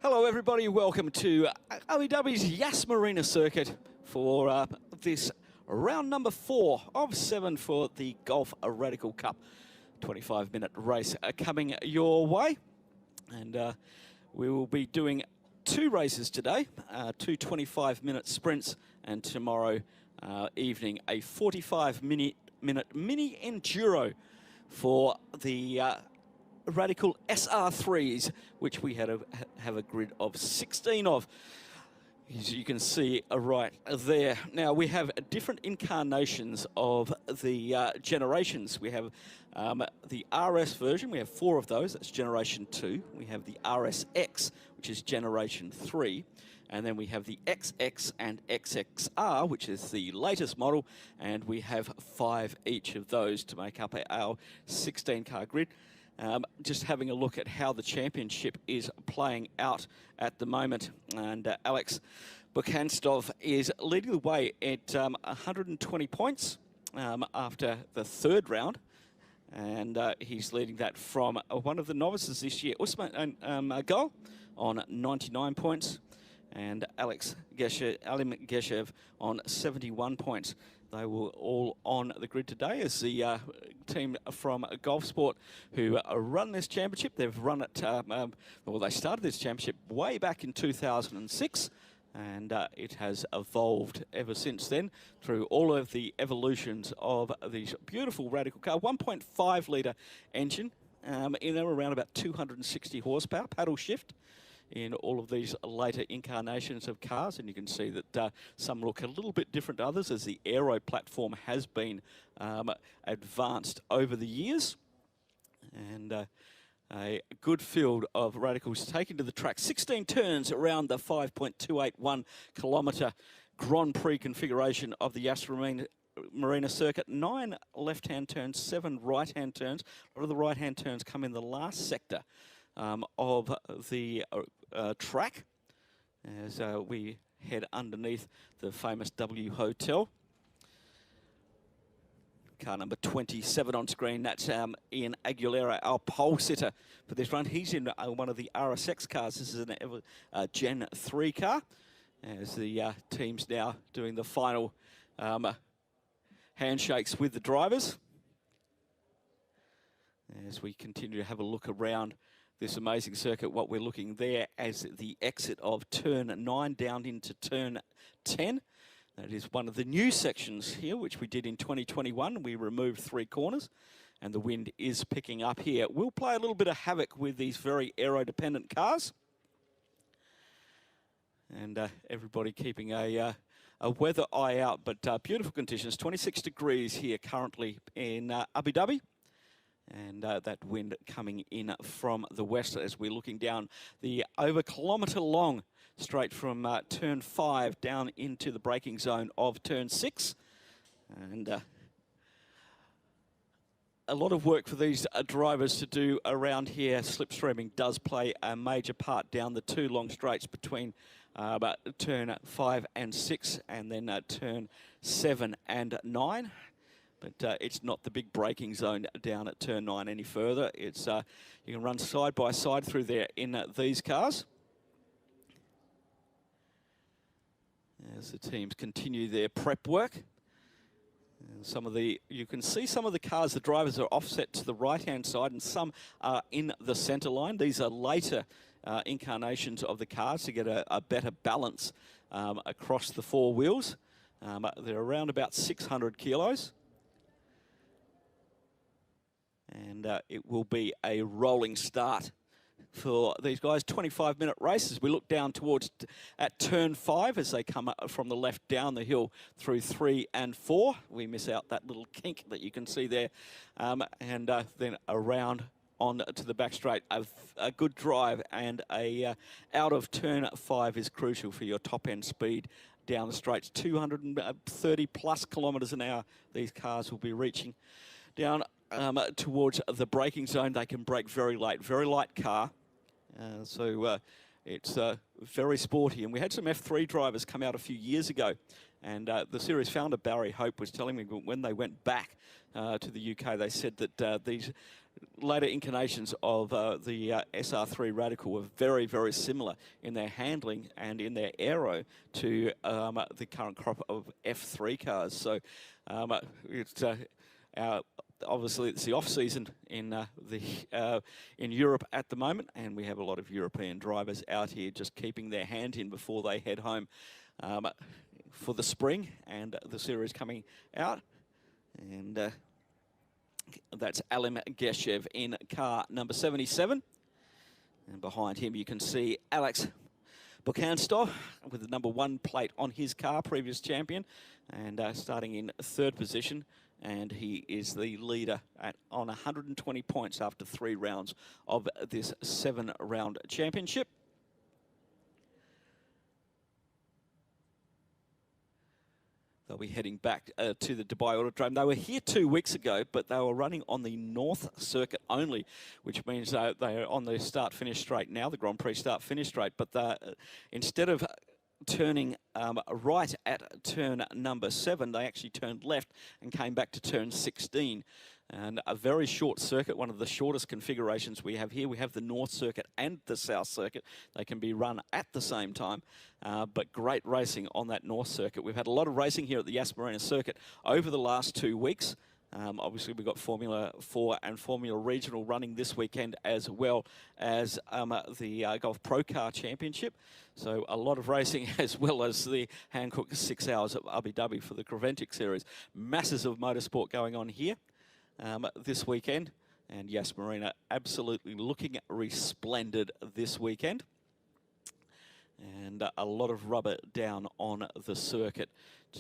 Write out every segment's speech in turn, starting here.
Hello everybody, welcome to OEW's Yas Marina Circuit for this round number 4 of 7 for the Golf Radical Cup. 25-minute race coming your way. And we will be doing 2 races today, 2 25-minute sprints, and tomorrow evening a 45-minute mini enduro for the Radical SR3s, which we have a grid of 16 of, as you can see right there. Now, we have different incarnations of the generations. We have the RS version. We have 4 of those. That's Generation 2. We have the RSX, which is Generation 3. And then we have the XX and XXR, which is the latest model. And we have 5 each of those to make up our 16-car grid. Just having a look at how the championship is playing out at the moment. And Alex Bukhanstov is leading the way at 120 points after the 3rd round. And he's leading that from one of the novices this year, Usman Gal, on 99 points. And Alim Geshev on 71 points. They were all on the grid today as the team from Golf Sport who run this championship. They've run it, well, they started this championship way back in 2006, and it has evolved ever since then through all of the evolutions of these beautiful Radical car. 1.5 litre engine in around about 260 horsepower, paddle shift in all of these later incarnations of cars, and you can see that some look a little bit different to others as the aero platform has been advanced over the years. And a good field of Radicals taken to the track. 16 turns around the 5.281 kilometre Grand Prix configuration of the Yas Marina Circuit. 9 left-hand turns, 7 right-hand turns. A lot of the right-hand turns come in the last sector of the track as we head underneath the famous W Hotel. Car number 27 on screen, that's Ian Aguilera, our pole sitter for this run. He's in one of the RSX cars. This is a Gen 3 car, as the team's now doing the final handshakes with the drivers. As we continue to have a look around this amazing circuit, what we're looking there as the exit of turn 9 down into turn 10. That is one of the new sections here, which we did in 2021. We removed 3 corners, and the wind is picking up here. We'll play a little bit of havoc with these very aero-dependent cars. And everybody keeping a weather eye out, but beautiful conditions. 26 degrees here currently in Abu Dhabi. And that wind coming in from the west as we're looking down the over kilometre long straight from turn 5 down into the braking zone of turn 6. And a lot of work for these drivers to do around here. Slipstreaming does play a major part down the 2 long straights between turn 5 and 6, and then turn 7 and 9. But it's not the big braking zone down at turn 9 any further. It's you can run side by side through there in these cars. As the teams continue their prep work. And you can see some of the cars, the drivers are offset to the right-hand side, and some are in the centre line. These are later incarnations of the cars to get a better balance across the 4 wheels. They're around about 600 kilos. And it will be a rolling start for these guys. 25-minute races. We look down towards at turn 5 as they come up from the left down the hill through 3 and 4. We miss out that little kink that you can see there. And then around on to the back straight. A good drive and a out of turn 5 is crucial for your top-end speed down the straights. 230 plus kilometres an hour these cars will be reaching. Down towards the braking zone, they can brake very light car. So it's very sporty. And we had some F3 drivers come out a few years ago, and the series founder, Barry Hope, was telling me when they went back to the UK, they said that these later incarnations of the SR3 Radical were very, very similar in their handling and in their aero to the current crop of F3 cars. So it's obviously it's the off season in in Europe at the moment, and we have a lot of European drivers out here just keeping their hand in before they head home for the spring and the series coming out. And that's Alim Geshev in car number 77. And behind him you can see Alex Buchanstov with the number 1 plate on his car, previous champion, and starting in 3rd position. And he is the leader on 120 points after 3 rounds of this 7-round championship. They'll be heading back to the Dubai Autodrome. They were here 2 weeks ago, but they were running on the North Circuit only, which means they are on the start-finish straight now, the Grand Prix start-finish straight. But instead of turning right at turn number 7, they actually turned left and came back to turn 16. And a very short circuit, one of the shortest configurations we have here. We have the North Circuit and the South Circuit. They can be run at the same time, but great racing on that North Circuit. We've had a lot of racing here at the Yas Marina Circuit over the last 2 weeks. Obviously, we've got Formula 4 and Formula Regional running this weekend, as well as the Golf Pro Car Championship. So a lot of racing, as well as the Hankook 6 hours at Abu Dhabi for the Creventic Series. Masses of motorsport going on here this weekend. And Yas Marina absolutely looking resplendent this weekend. And a lot of rubber down on the circuit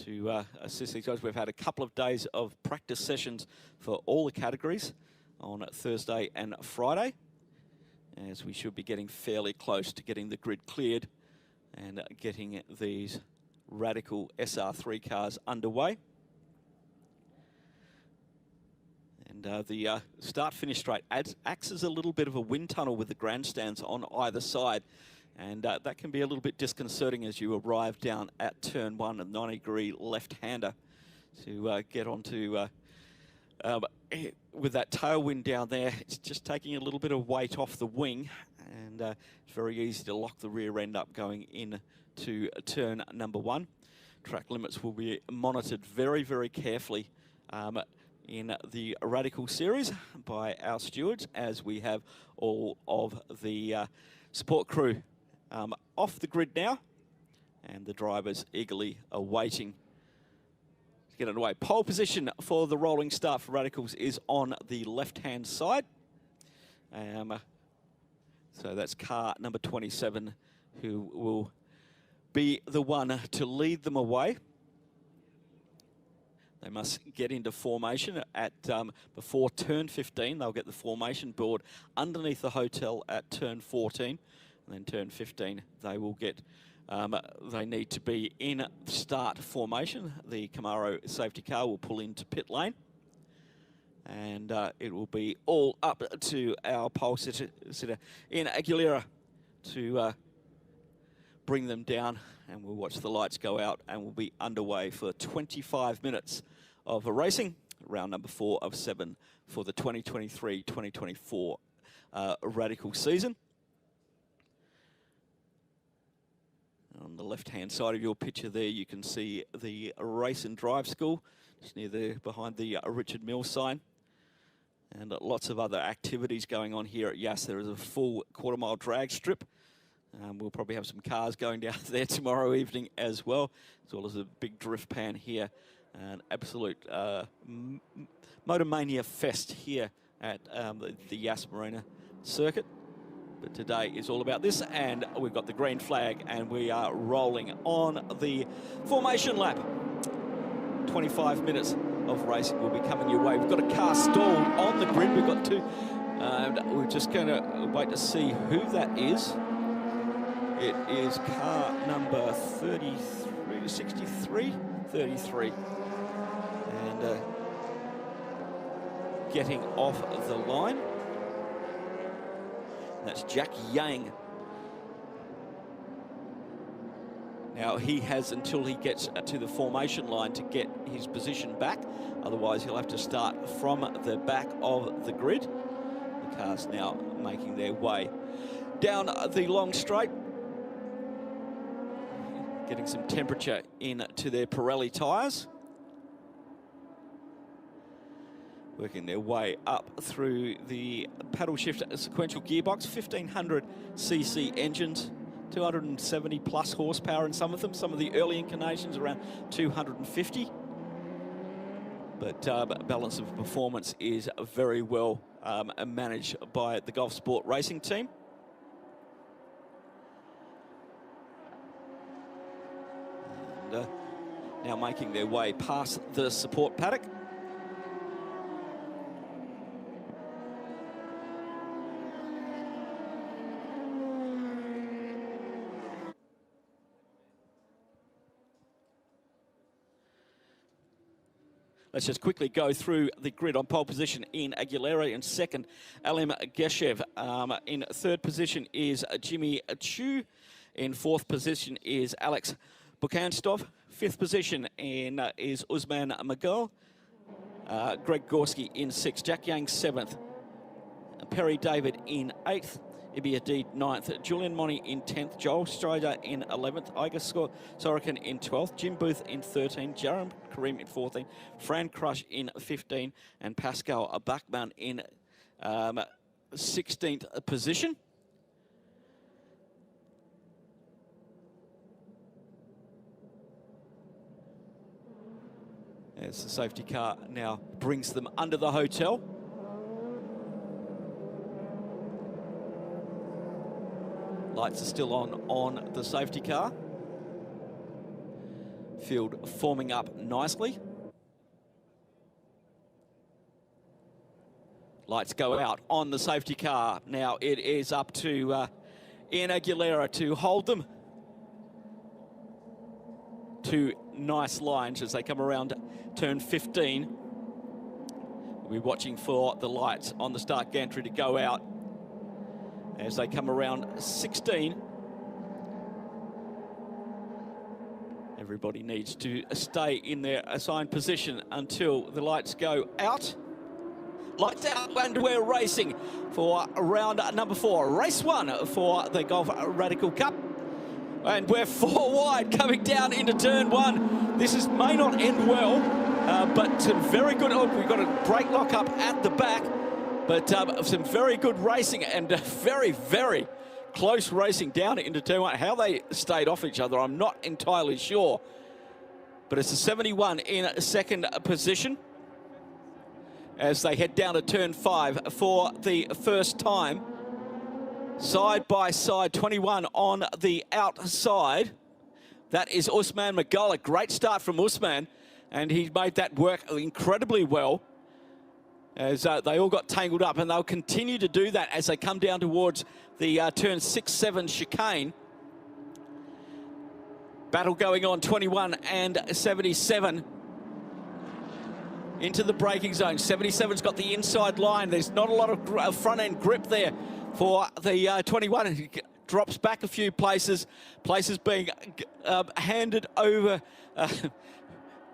to assist these guys. We've had a couple of days of practice sessions for all the categories on Thursday and Friday, as we should be getting fairly close to getting the grid cleared and getting these Radical SR3 cars underway. And the start-finish straight acts as a little bit of a wind tunnel with the grandstands on either side. And that can be a little bit disconcerting as you arrive down at turn 1, a 90-degree left-hander, to get onto, with that tailwind down there, it's just taking a little bit of weight off the wing, and it's very easy to lock the rear end up going into turn number 1. Track limits will be monitored very, very carefully in the Radical Series by our stewards, as we have all of the support crew off the grid now, and the drivers eagerly awaiting to get underway. Pole position for the rolling start for Radicals is on the left-hand side. So that's car number 27, who will be the one to lead them away. They must get into formation at before turn 15. They'll get the formation board underneath the hotel at turn 14. And then turn 15, they will get, they need to be in start formation. The Camaro safety car will pull into pit lane. And it will be all up to our pole sitter in Aguilera to bring them down. And we'll watch the lights go out, and we'll be underway for 25 minutes of racing. Round number 4 of 7 for the 2023-2024 Radical season. On the left-hand side of your picture there, you can see the Race and Drive School, just near there behind the Richard Mills sign. And lots of other activities going on here at Yas. There is a full quarter-mile drag strip. We'll probably have some cars going down there tomorrow evening as well as a big drift pan here. An absolute Motor Mania fest here at the Yas Marina Circuit. But today is all about this, and we've got the green flag, and we are rolling on the formation lap. 25 minutes of racing will be coming your way. We've got a car stalled on the grid. We've got 2, and we're just going to wait to see who that is. It is car number 33, and getting off the line. That's Jack Yang. Now, he has until he gets to the formation line to get his position back. Otherwise, he'll have to start from the back of the grid. Cars now making their way down the long straight, getting some temperature into their Pirelli tyres. Working their way up through the paddle shift sequential gearbox, 1500cc engines, 270 plus horsepower in some of them. Some of the early incarnations around 250. But balance of performance is very well managed by the Golf Sport Racing team. And now making their way past the support paddock. Let's just quickly go through the grid. On pole position in Aguilera. In second, Alim Geshev. In third position is Jimmy Chu. In fourth position is Alex Bukanstov. Fifth position is Usman Magal. Greg Gorski in sixth. Jack Yang seventh. Perry David in eighth. Ibi Adid 9th, Julian Monty in 10th, Joel Strider in 11th, Iga Sorokin in 12th, Jim Booth in 13th, Jaram Kareem in 14th, Fran Crush in 15th, and Pascal Bachmann in 16th position. As the safety car now brings them under the hotel. Lights are still on the safety car. Field forming up nicely. Lights go out on the safety car. Now it is up to Ian Aguilera to hold them. Two nice lines as they come around turn 15. We'll be watching for the lights on the start gantry to go out as they come around 16. Everybody needs to stay in their assigned position until the lights go out. Lights out, and we're racing for round number 4. Race 1 for the Golf Radical Cup. And we're 4 wide coming down into turn 1. This may not end well, but some very good, we've got a brake lock up at the back. But some very good racing and very, very close racing down into turn 1. How they stayed off each other, I'm not entirely sure. But it's a 71 in second position as they head down to turn 5 for the first time. Side by side, 21 on the outside. That is Usman Magal. A great start from Usman, and he made that work incredibly well. As they all got tangled up, and they'll continue to do that as they come down towards the turn 6-7 chicane. Battle going on, 21 and 77. Into the braking zone. 77's got the inside line. There's not a lot of front-end grip there for the 21. He drops back a few places. Places being handed over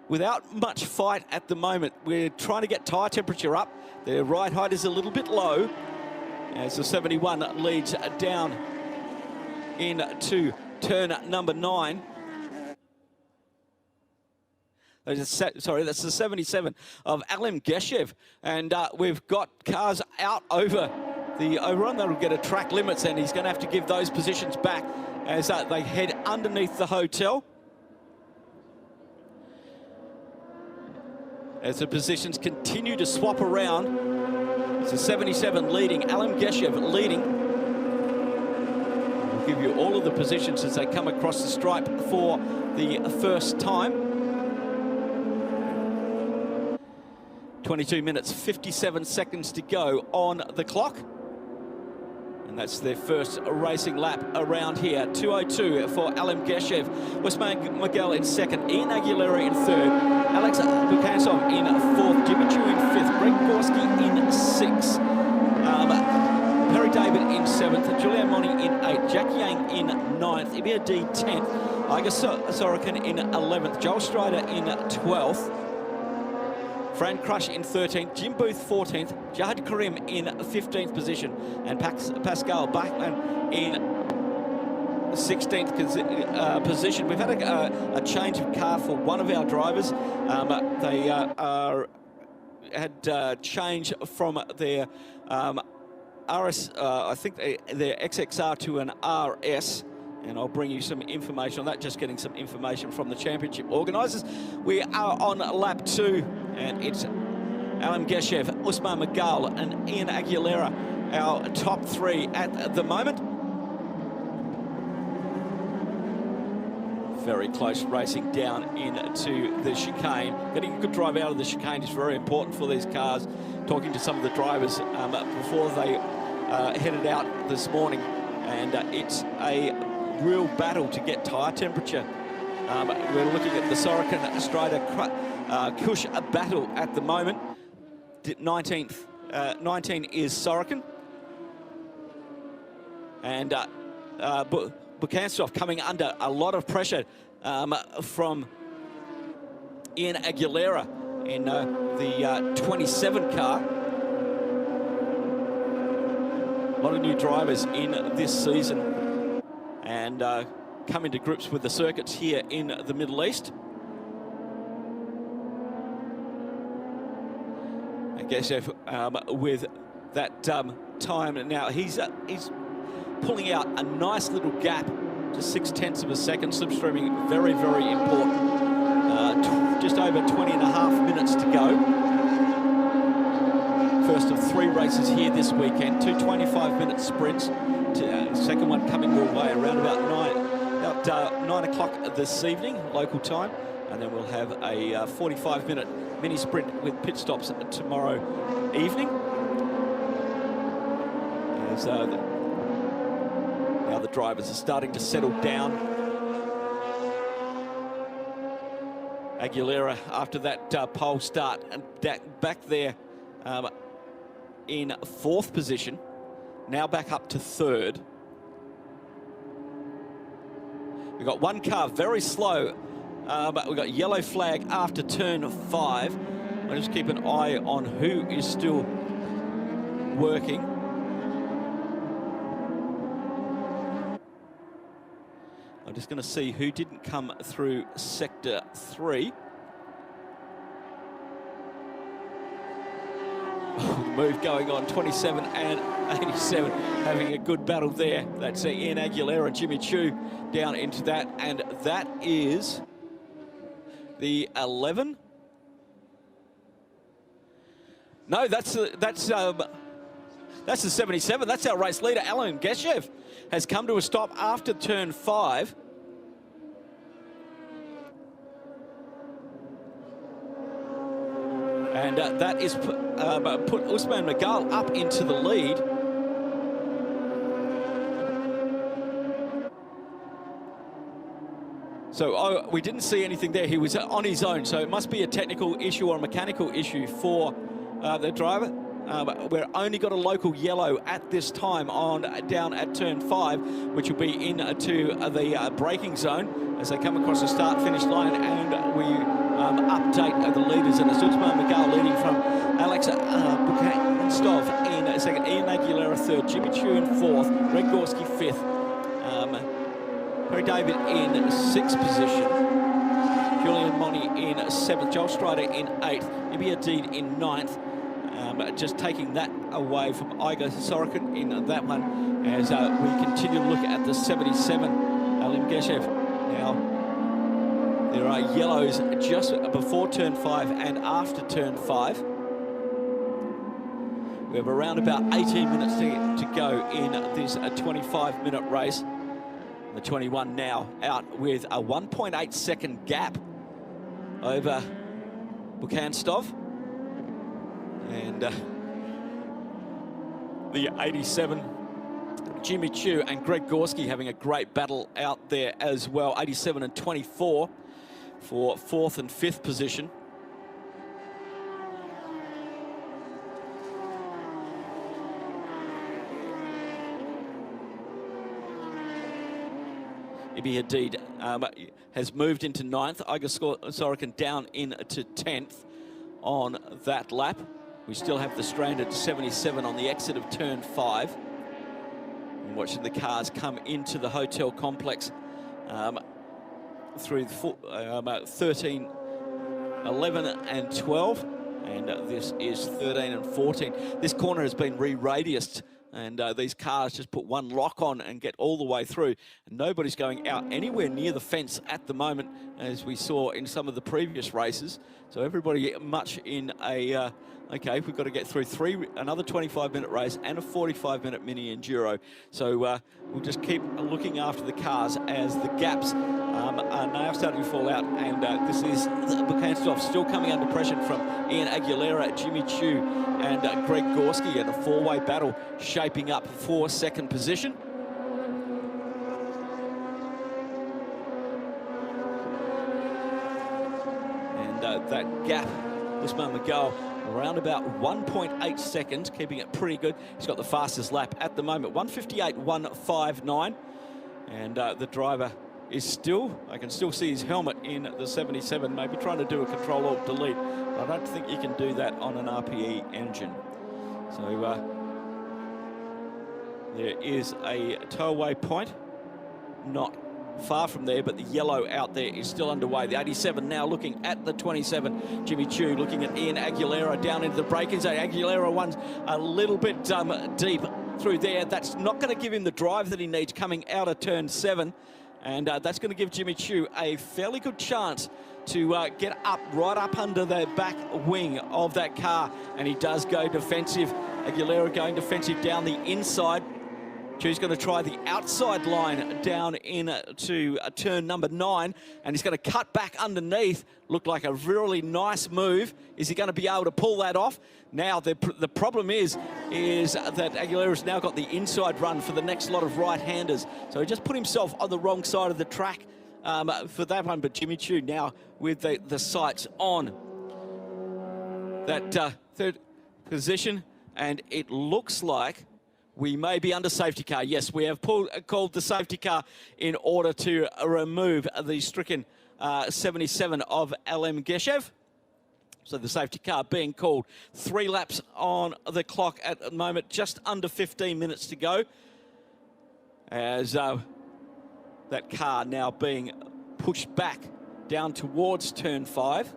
without much fight at the moment. We're trying to get tyre temperature up. Their ride height is a little bit low as the 71 leads down into turn number 9. Sorry, that's the 77 of Alim Geshev. And we've got cars out over the overrun. That'll get a track limits, and he's going to have to give those positions back as they head underneath the hotel. As the positions continue to swap around, it's a 77 leading, Alim Geshev leading. We'll give you all of the positions as they come across the stripe for the first time. 22 minutes, 57 seconds to go on the clock. And that's their first racing lap around here. 2:02 for Alim Geshev. Usman Magal in second. Ian Aguilera in third. Alex Bukansov in fourth. Jimmy Chu in fifth. Greg Gorski in sixth. Perry David in seventh. Julian Monty in eighth. Jack Yang in ninth. Ibia D 10th. Iga Sorokin in 11th. Joel Strider in 12th. Fran Crush in 13th, Jim Booth 14th, Jahad Karim in 15th position, and Pascal Bachmann in 16th position. We've had a change of car for one of our drivers. They had change from their RS, I think their XXR to an RS. And I'll bring you some information on that, just getting some information from the championship organisers. We are on lap 2, and it's Alan Geshev, Usman Magal, and Ian Aguilera, our top 3 at the moment. Very close racing down into the chicane. Getting a good drive out of the chicane is very important for these cars. Talking to some of the drivers before they headed out this morning, and it's a real battle to get tyre temperature. We're looking at the Sorokin Strider Kush battle at the moment. 19 is Sorokin. And Bukansov coming under a lot of pressure from Ian Aguilera in the 27 car. A lot of new drivers in this season, and coming to grips with the circuits here in the Middle East. I guess if, with that time now, he's pulling out a nice little gap to 0.6 of a second. Slipstreaming very, very important. Just over 20.5 minutes to go. First of 3 races here this weekend. 2 25-minute sprints. Second one coming your way around about 9 o'clock this evening, local time, and then we'll have a 45-minute mini sprint with pit stops tomorrow evening. As now the drivers are starting to settle down. Aguilera, after that pole start, and back there in 4th position. Now back up to 3rd. We've got one car very slow, but we've got yellow flag after turn 5. I'll just keep an eye on who is still working. I'm just going to see who didn't come through sector 3. Move going on, 27 and 87, having a good battle there. That's Ian Aguilera and Jimmy Chu down into that, and that is the 11. No, that's the 77. That's our race leader, Alan Geshev, has come to a stop after turn 5. And that is put Usman Magal up into the lead. So we didn't see anything there. He was on his own, so it must be a technical issue or a mechanical issue for the driver. We're only got a local yellow at this time down at turn 5, which will be into the braking zone as they come across the start-finish line, and we update the leaders. And it's Usman Magal leading from Alex Bukanstov in 2nd, Ian Aguilera 3rd, Jimmy Chu in 4th, Greg Gorski 5th, Harry David in 6th position, Julian Monty in 7th, Joel Strider in 8th, Ibi Adid in 9th. Just taking that away from Igor Sorokin in that one, as we continue to look at the 77, Alim Geshev. Now, there are yellows just before turn 5 and after turn 5. We have around about 18 minutes to go in this 25-minute race. The 21 now out with a 1.8 second gap over Bukanstov. And the 87, Jimmy Chu and Greg Gorski having a great battle out there as well. 87 and 24 for 4th and 5th position. Ibi Hadid has moved into 9th. Igor Sorokin down into 10th. on that lap. We still have the stranded 77 on the exit of turn 5. And watching the cars come into the hotel complex through 13, 11 and 12. And this is 13 and 14. This corner has been re-radiused, and these cars just put one lock on and get all the way through. And nobody's going out anywhere near the fence at the moment, as we saw in some of the previous races. So everybody much in a, okay, we've got to get through another 25-minute race and a 45-minute mini enduro. So we'll just keep looking after the cars as the gaps are now starting to fall out. And this is Bukanstov still coming under pressure from Ian Aguilera, Jimmy Chu, and Greg Gorski, and a four-way battle shaping up for second position. And that gap this moment ago, around about 1.8 seconds, keeping it pretty good. He's got the fastest lap at the moment, 1:58.159. And the driver is still, I can still see his helmet in the 77, maybe trying to do a Control-Alt-Delete. I don't think you can do that on an RPE engine. So there is a tow-away point, not far from there, but the yellow out there is still underway. The 87 now looking at the 27. Jimmy Chu looking at Ian Aguilera down into the braking zone. Aguilera one's a little bit deep through there. That's not going to give him the drive that he needs coming out of turn 7. And that's going to give Jimmy Chu a fairly good chance to get up, right up under the back wing of that car. And he does go defensive. Aguilera going defensive down the inside. Chu's going to try the outside line down into turn number 9, and he's going to cut back underneath. Looked like a really nice move. Is he going to be able to pull that off? Now, the problem is that Aguilera's now got the inside run for the next lot of right-handers. So he just put himself on the wrong side of the track for that one. But Jimmy Chu now with the sights on that third position, and it looks like we may be under safety car. Yes, we have called the safety car in order to remove the stricken 77 of Alem Geshev. So the safety car being called. 3 laps on the clock at the moment, just under 15 minutes to go. As that car now being pushed back down towards turn 5.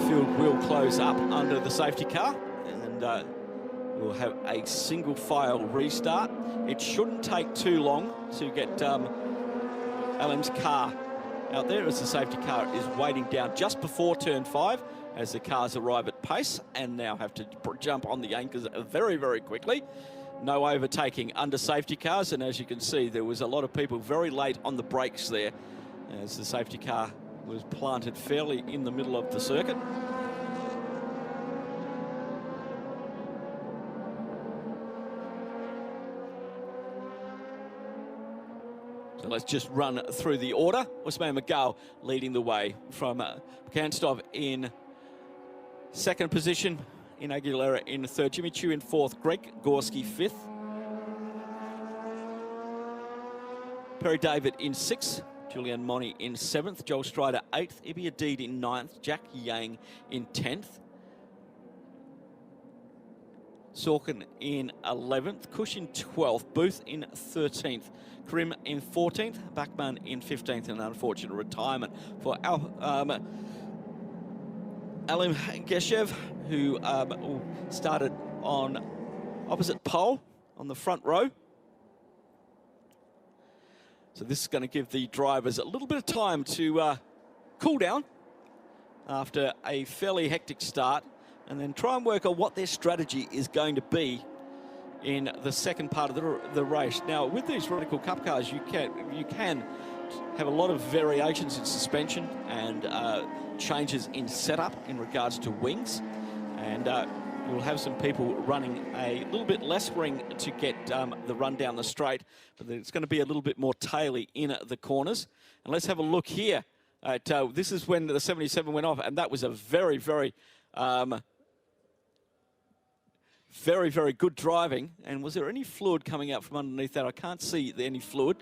Field will close up under the safety car, and we'll have a single file restart. It shouldn't take too long to get Alem's car out there, as the safety car is waiting down just before turn 5 as the cars arrive at pace and now have to jump on the anchors very, very quickly. No overtaking under safety cars, and as you can see, there was a lot of people very late on the brakes there as the safety car was planted fairly in the middle of the circuit. So let's just run through the order. Usman McGill leading the way from Bukanstov in second position, in Aguilera in third, Jimmy Chu in fourth, Greg Gorski fifth, Perry David in sixth, Julian Money in 7th, Joel Strider 8th, Ibi Adid in 9th, Jack Yang in 10th, Sorkin in 11th, Cush in 12th, Booth in 13th, Krim in 14th, Bachman in 15th, and an unfortunate retirement for Alem Geshev, who started on opposite pole on the front row. So this is going to give the drivers a little bit of time to cool down after a fairly hectic start, and then try and work on what their strategy is going to be in the second part of the race. Now, with these Radical Cup cars, you can have a lot of variations in suspension and changes in setup in regards to wings, and we'll have some people running a little bit less ring to get the run down the straight, but it's going to be a little bit more taily in the corners. And let's have a look here at this is when the 77 went off, and that was a very, very Very, very good driving. And was there any fluid coming out from underneath that? I can't see any fluid.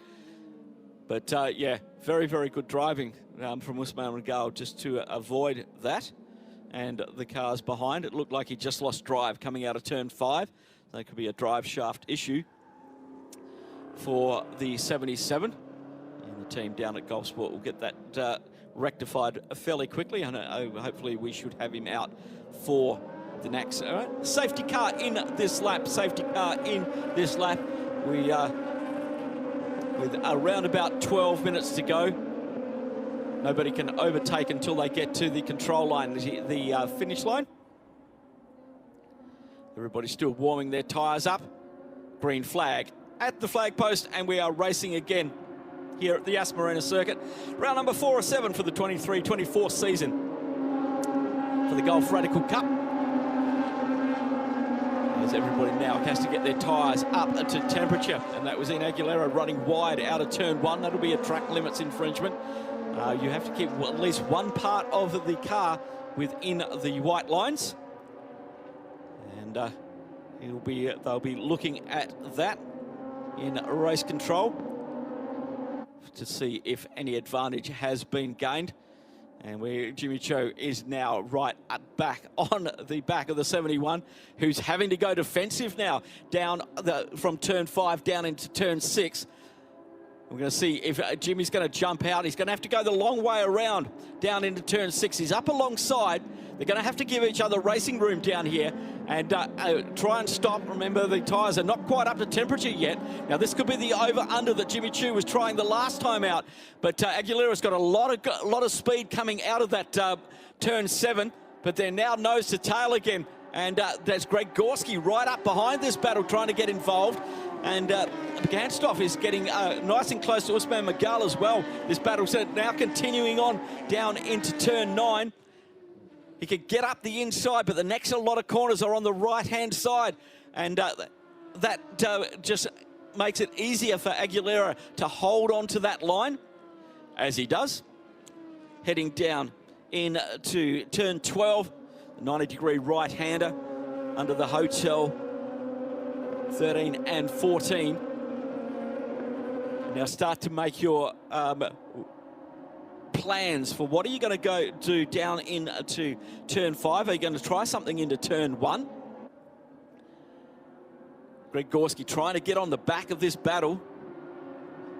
But yeah, very, very good driving from Usman Regal just to avoid that. And the cars behind, it looked like he just lost drive coming out of turn 5. That could be a drive shaft issue for the 77. And the team down at Golf Sport will get that rectified fairly quickly. And hopefully we should have him out for the next. All right. Safety car in this lap. Safety car in this lap. We with around about 12 minutes to go. Nobody can overtake until they get to the control line, the finish line. Everybody's still warming their tyres up. Green flag at the flag post, and we are racing again here at the Yas Marina Circuit. Round number 4 or 7 for the 23-24 season for the Golf Radical Cup. As everybody now has to get their tyres up to temperature, and that was in Aguilera running wide out of turn 1. That'll be a track limits infringement. You have to keep at least one part of the car within the white lines, and they'll be looking at that in race control to see if any advantage has been gained. And where Jimmy Cho is now right back on the back of the 71, who's having to go defensive now down from turn 5 down into turn 6. We're going to see if Jimmy's going to jump out. He's going to have to go the long way around down into turn 6. He's up alongside. They're going to have to give each other racing room down here and try and stop. Remember, the tyres are not quite up to temperature yet. Now, this could be the over-under that Jimmy Chu was trying the last time out. But Aguilera's got a lot of speed coming out of that turn 7. But they're now nose to tail again. And there's Greg Gorski right up behind this battle trying to get involved. And Ganstoff is getting nice and close to Usman Regal as well. This battle's now continuing on down into turn 9. He could get up the inside, but the next lot of corners are on the right-hand side. And that just makes it easier for Aguilera to hold on to that line, as he does. Heading down into turn 12, 90-degree right-hander under the hotel. 13 and 14. Now start to make your plans for what are you going to do down into turn 5. Are you going to try something into turn 1? Greg Gorski trying to get on the back of this battle.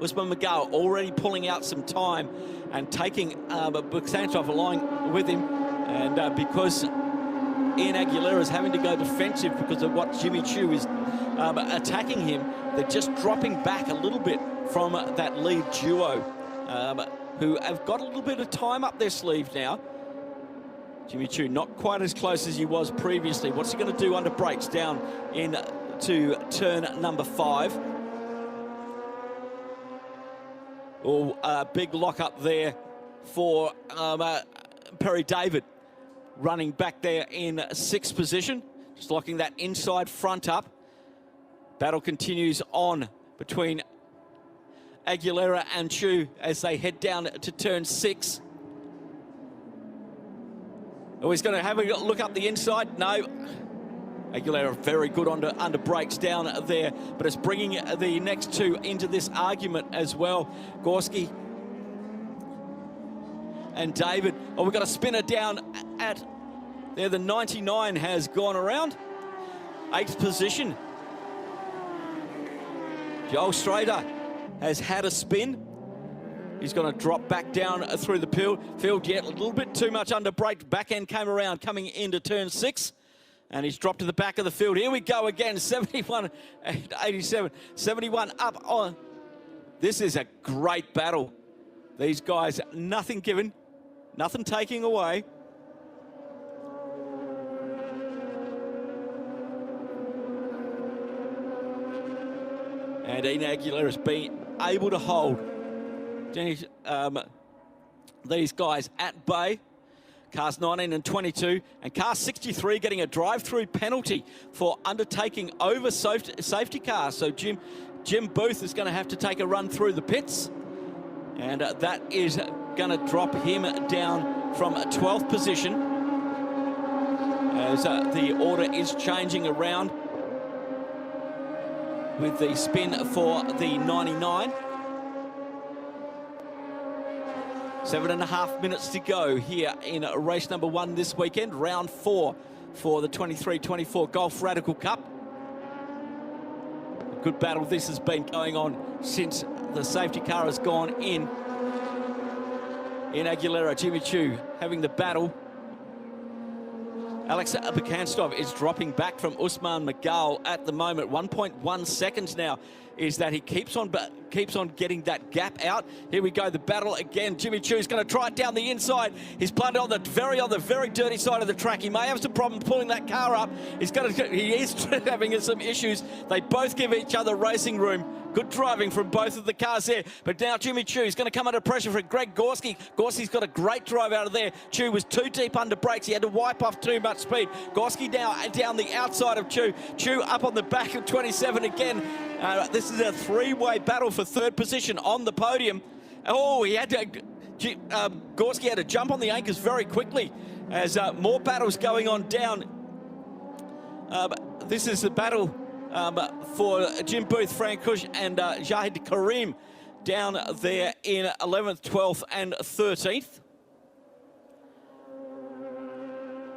Usman Regal already pulling out some time and taking Buksanchov along with him. And because Ian Aguilera is having to go defensive because of what Jimmy Chu is attacking him, they're just dropping back a little bit from that lead duo, who have got a little bit of time up their sleeve now. Jimmy Chu not quite as close as he was previously. What's he going to do under brakes down into turn number 5? Oh, big lock up there for Perry David, running back there in 6th position, just locking that inside front up. Battle continues on between Aguilera and Chu as they head down to turn 6. Oh, he's going to have a look up the inside. No. Aguilera very good under brakes down there, but it's bringing the next two into this argument as well. Gorski and David. Oh, we've got a spinner down at there. The 99 has gone around. 8th position. Joel Strader has had a spin. He's going to drop back down through the field yet. A little bit too much under brake. Back end came around coming into turn 6. And he's dropped to the back of the field. Here we go again, 71 and 87. 71 up on. This is a great battle. These guys, nothing given, nothing taking away. And Ian Aguilera has been able to hold these guys at bay. Cars 19 and 22, and car 63 getting a drive-through penalty for undertaking over safety cars. So Jim Booth is going to have to take a run through the pits, and that is going to drop him down from a 12th position as the order is changing around. with the spin for the 99. 7.5 minutes to go here in race number 1 this weekend, round 4 for the 23-24 Golf Radical Cup. A good battle this has been going on since the safety car has gone in. In Aguilera, Jimmy Choo having the battle. Alex Bekanstov is dropping back from Usman Magal at the moment. 1.1 seconds now is that he keeps on getting that gap out. Here we go, the battle again. Jimmy Choo's going to try it down the inside. He's planted on the very dirty side of the track. He may have some problem pulling that car up. He is having some issues. They both give each other racing room. Good driving from both of the cars there. But now Jimmy Choo is going to come under pressure for Greg Gorski. Gorski's got a great drive out of there. Choo was too deep under brakes. He had to wipe off too much speed. Gorski now down the outside of Choo. Choo up on the back of 27 again. This is a three-way battle for third position on the podium. Oh, he had to... Gorski had to jump on the anchors very quickly as more battles going on down. This is the battle for Jim Booth, Frank Kush and Jahid Karim down there in 11th, 12th and 13th.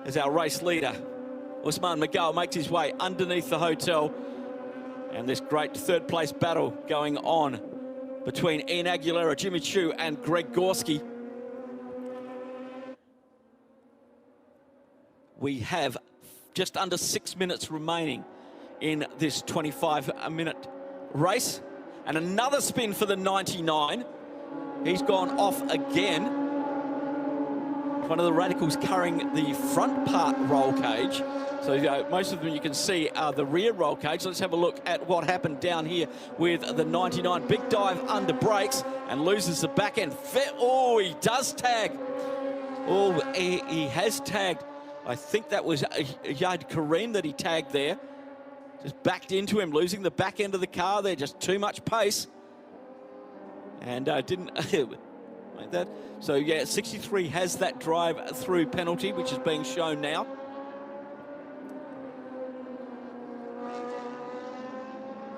As our race leader, Usman Magal, makes his way underneath the hotel. And this great third place battle going on between Ian Aguilera, Jimmy Choo and Greg Gorski. We have just under 6 minutes remaining in this 25-minute race. And another spin for the 99. He's gone off again. One of the Radicals carrying the front part roll cage. So most of them you can see are the rear roll cage. Let's have a look at what happened down here with the 99. Big dive under brakes and loses the back end. Oh, he does tag. Oh, he has tagged. I think that was Jahid Karim that he tagged there. Just backed into him, losing the back end of the car there. Just too much pace. And didn't like that. So, yeah, 63 has that drive-through penalty, which is being shown now.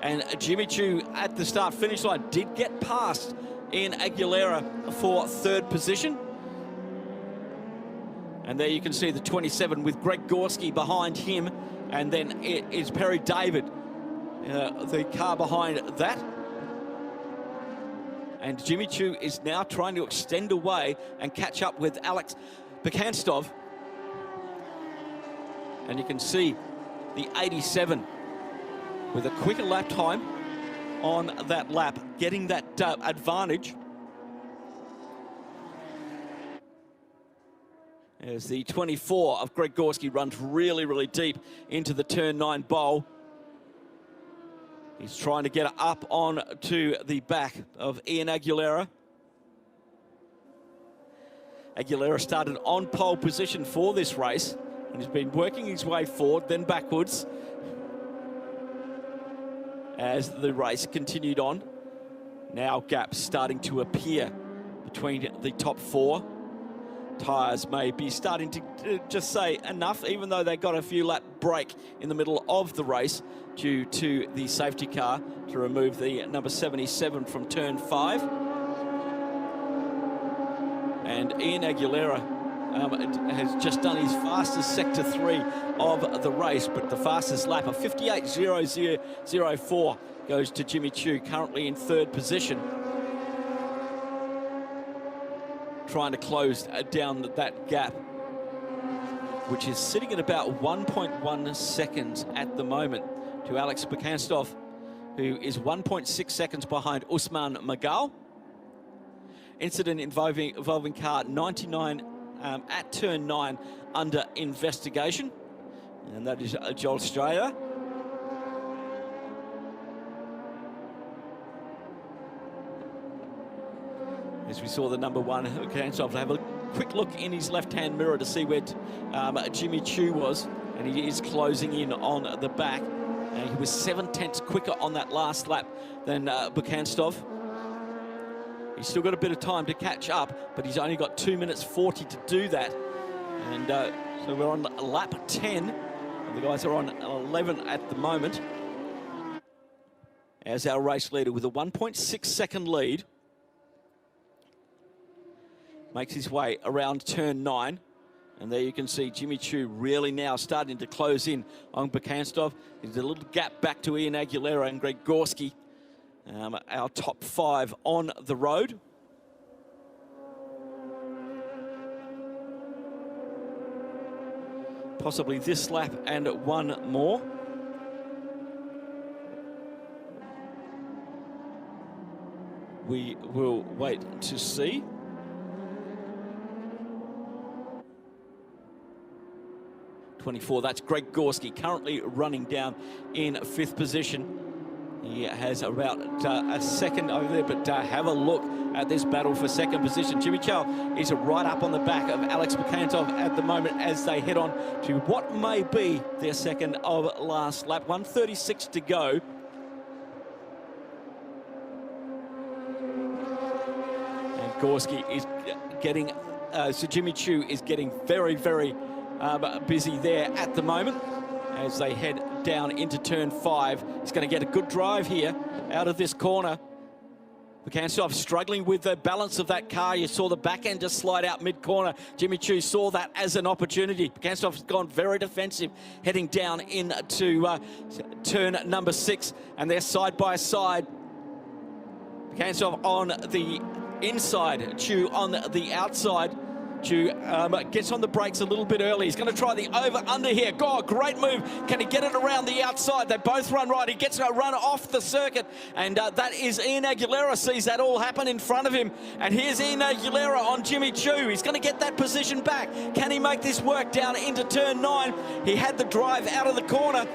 And Jimmy Choo at the start-finish line did get past Ian Aguilera for third position. And there you can see the 27 with Greg Gorski behind him. And then it is Perry David, the car behind that. And Jimmy Choo is now trying to extend away and catch up with Alex Bekanstov. And you can see the 87 with a quicker lap time on that lap, getting that advantage. As the 24 of Greg Gorski runs really deep into the turn 9 bowl. He's trying to get up on to the back of Ian Aguilera. Aguilera started on pole position for this race and he's been working his way forward, then backwards as the race continued on. Now gaps starting to appear between the top 4. Tyres may be starting to just say enough, even though they got a few lap break in the middle of the race due to the safety car to remove the number 77 from turn 5. And Ian Aguilera has just done his fastest sector 3 of the race, but the fastest lap of 58.0004 goes to Jimmy Choo, currently in third position. Trying to close down that gap, which is sitting at about 1.1 seconds at the moment to Alex Bekanstov, who is 1.6 seconds behind Usman Magal. Incident involving car 99 at turn 9 under investigation, and that is Joel Strayer. As we saw the number 1, Bekanstov have a quick look in his left-hand mirror to see where Jimmy Choo was, and he is closing in on the back. He was 7/10 quicker on that last lap than Bekanstov. He's still got a bit of time to catch up, but he's only got 2 minutes 40 to do that. And so we're on lap 10, and the guys are on 11 at the moment. as our race leader with a 1.6 second lead. Makes his way around turn 9. And there you can see Jimmy Choo really now starting to close in on Bukanstov. There's a little gap back to Ian Aguilera and Greg Gorski, our top 5 on the road. Possibly this lap and one more. We will wait to see. That's Greg Gorski, currently running down in 5th position. He has about a second over there, but have a look at this battle for 2nd position. Jimmy Chow is right up on the back of Alex Bukanstov at the moment as they head on to what may be their second of last lap. 1:36 to go. And Gorski is getting, so Jimmy Choo is getting very, very busy there at the moment as they head down into turn 5. He's going to get a good drive here out of this corner. Bukanstov struggling with the balance of that car. You saw the back end just slide out mid-corner. Jimmy Choo saw that as an opportunity. Bukanstov's gone very defensive, heading down into turn number 6, and they're side by side. Bukanstov on the inside, Choo on the outside. Choo gets on the brakes a little bit early. He's going to try the over-under here. God, great move. Can he get it around the outside? They both run right. He gets a run off the circuit, and that is Ian Aguilera. Sees that all happen in front of him. And here's Ian Aguilera on Jimmy Choo. He's going to get that position back. Can he make this work down into turn 9? He had the drive out of the corner,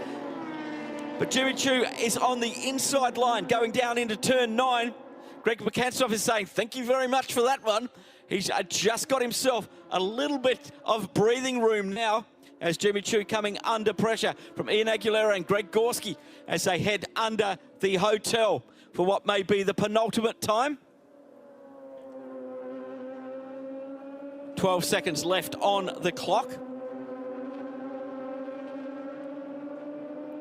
but Jimmy Choo is on the inside line going down into turn 9. Greg Bukanstov is saying, thank you very much for that one. He's just got himself a little bit of breathing room now as Jimmy Choo coming under pressure from Ian Aguilera and Greg Gorski as they head under the hotel for what may be the penultimate time. 12 seconds left on the clock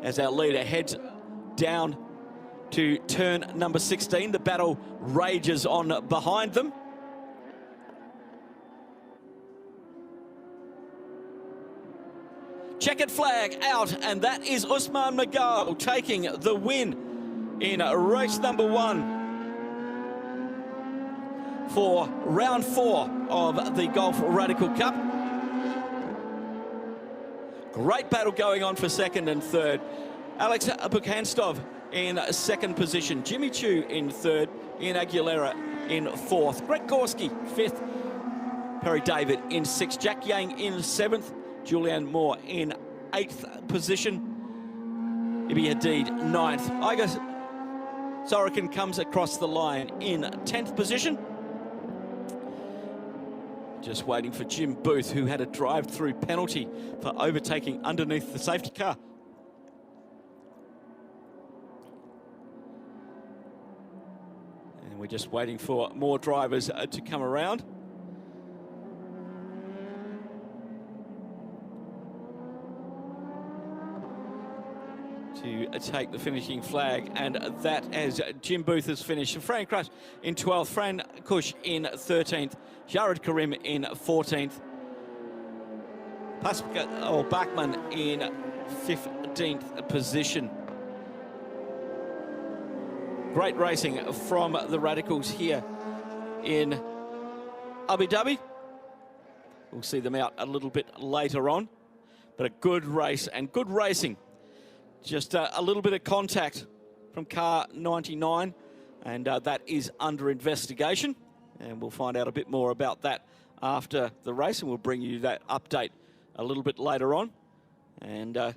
as our leader heads down to turn number 16. The battle rages on behind them. Checkered flag out, and that is Usman Magal taking the win in race number 1 for round 4 of the Golf Radical Cup. Great battle going on for 2nd and 3rd. Alex Bukanstov in 2nd position, Jimmy Choo in 3rd, Ian Aguilera in 4th, Greg Gorski 5th, Perry David in 6th, Jack Yang in 7th, Julianne Moore in 8th position, Ibi Hadid 9th. Iga Sorokin comes across the line in 10th position. Just waiting for Jim Booth, who had a drive-through penalty for overtaking underneath the safety car. And we're just waiting for more drivers to come around. To take the finishing flag, and that as Jim Booth has finished. Fran Crush in 12th, Fran Kush in 13th, Jared Karim in 14th, Pascal Bachmann in 15th position. Great racing from the Radicals here in Abu Dhabi. We'll see them out a little bit later on, but a good race and good racing. Just a little bit of contact from car 99, and that is under investigation. And we'll find out a bit more about that after the race, and we'll bring you that update a little bit later on. And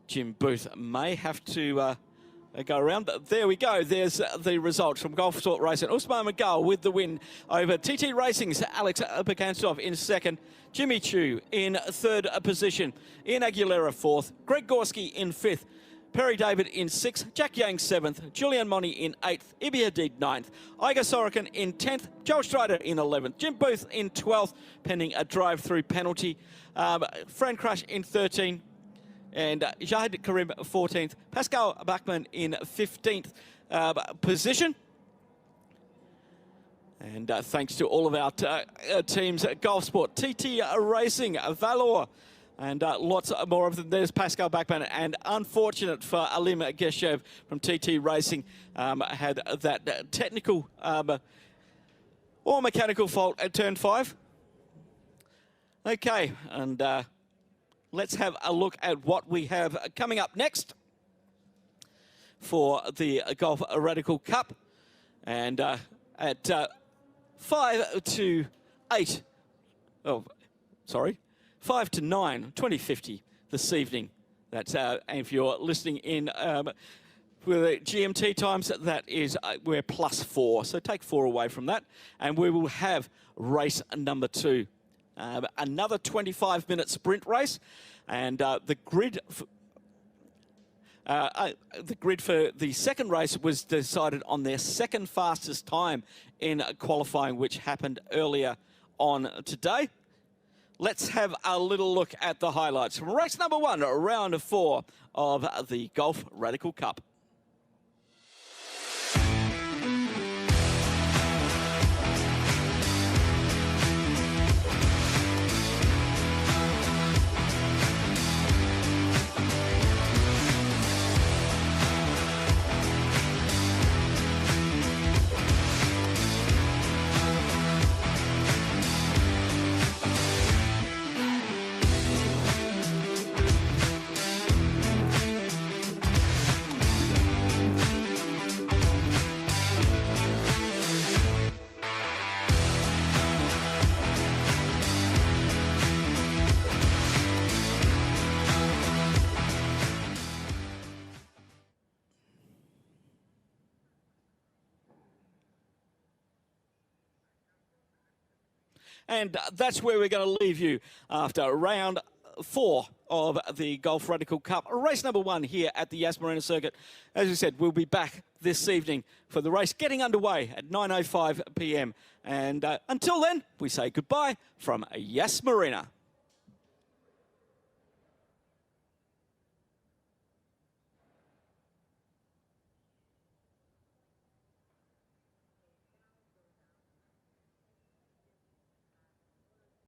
Jim Booth may have to go around, but there we go. There's the results from Golf Sport Racing. Usman Magal with the win over TT Racing's Alex Bukanstov in 2nd, Jimmy Choo in 3rd position, Ian Aguilera 4th, Greg Gorski in 5th, Perry David in 6th, Jack Yang 7th, Julian Money in 8th, Ibi Hadid 9th, Iga Sorokin in 10th, Joel Strider in 11th, Jim Booth in 12th, pending a drive-through penalty, Fran Crush in 13th, And Jahid Karim 14th. Pascal Bachmann in 15th position. And thanks to all of our teams at Golf Sport, TT Racing, Valor, and lots more of them. There's Pascal Bachmann, and unfortunate for Alim Geshev from TT Racing, had that technical or mechanical fault at turn 5. Okay, and let's have a look at what we have coming up next for the Golf Radical Cup. And at 5 to 8, oh, sorry, 5 to 9, 2050 this evening. That's, and if you're listening in with the GMT times, that is, we're +4. So take 4 away from that, and we will have race number 2. Another 25-minute sprint race, and the grid for the second race was decided on their second fastest time in qualifying, which happened earlier on today. Let's have a little look at the highlights from race number 1, round 4 of the Golf Radical Cup. And that's where we're going to leave you after round 4 of the Golf Radical Cup. Race number 1 here at the Yas Marina Circuit. As we said, we'll be back this evening for the race getting underway at 9:05 p.m. And until then, we say goodbye from Yas Marina.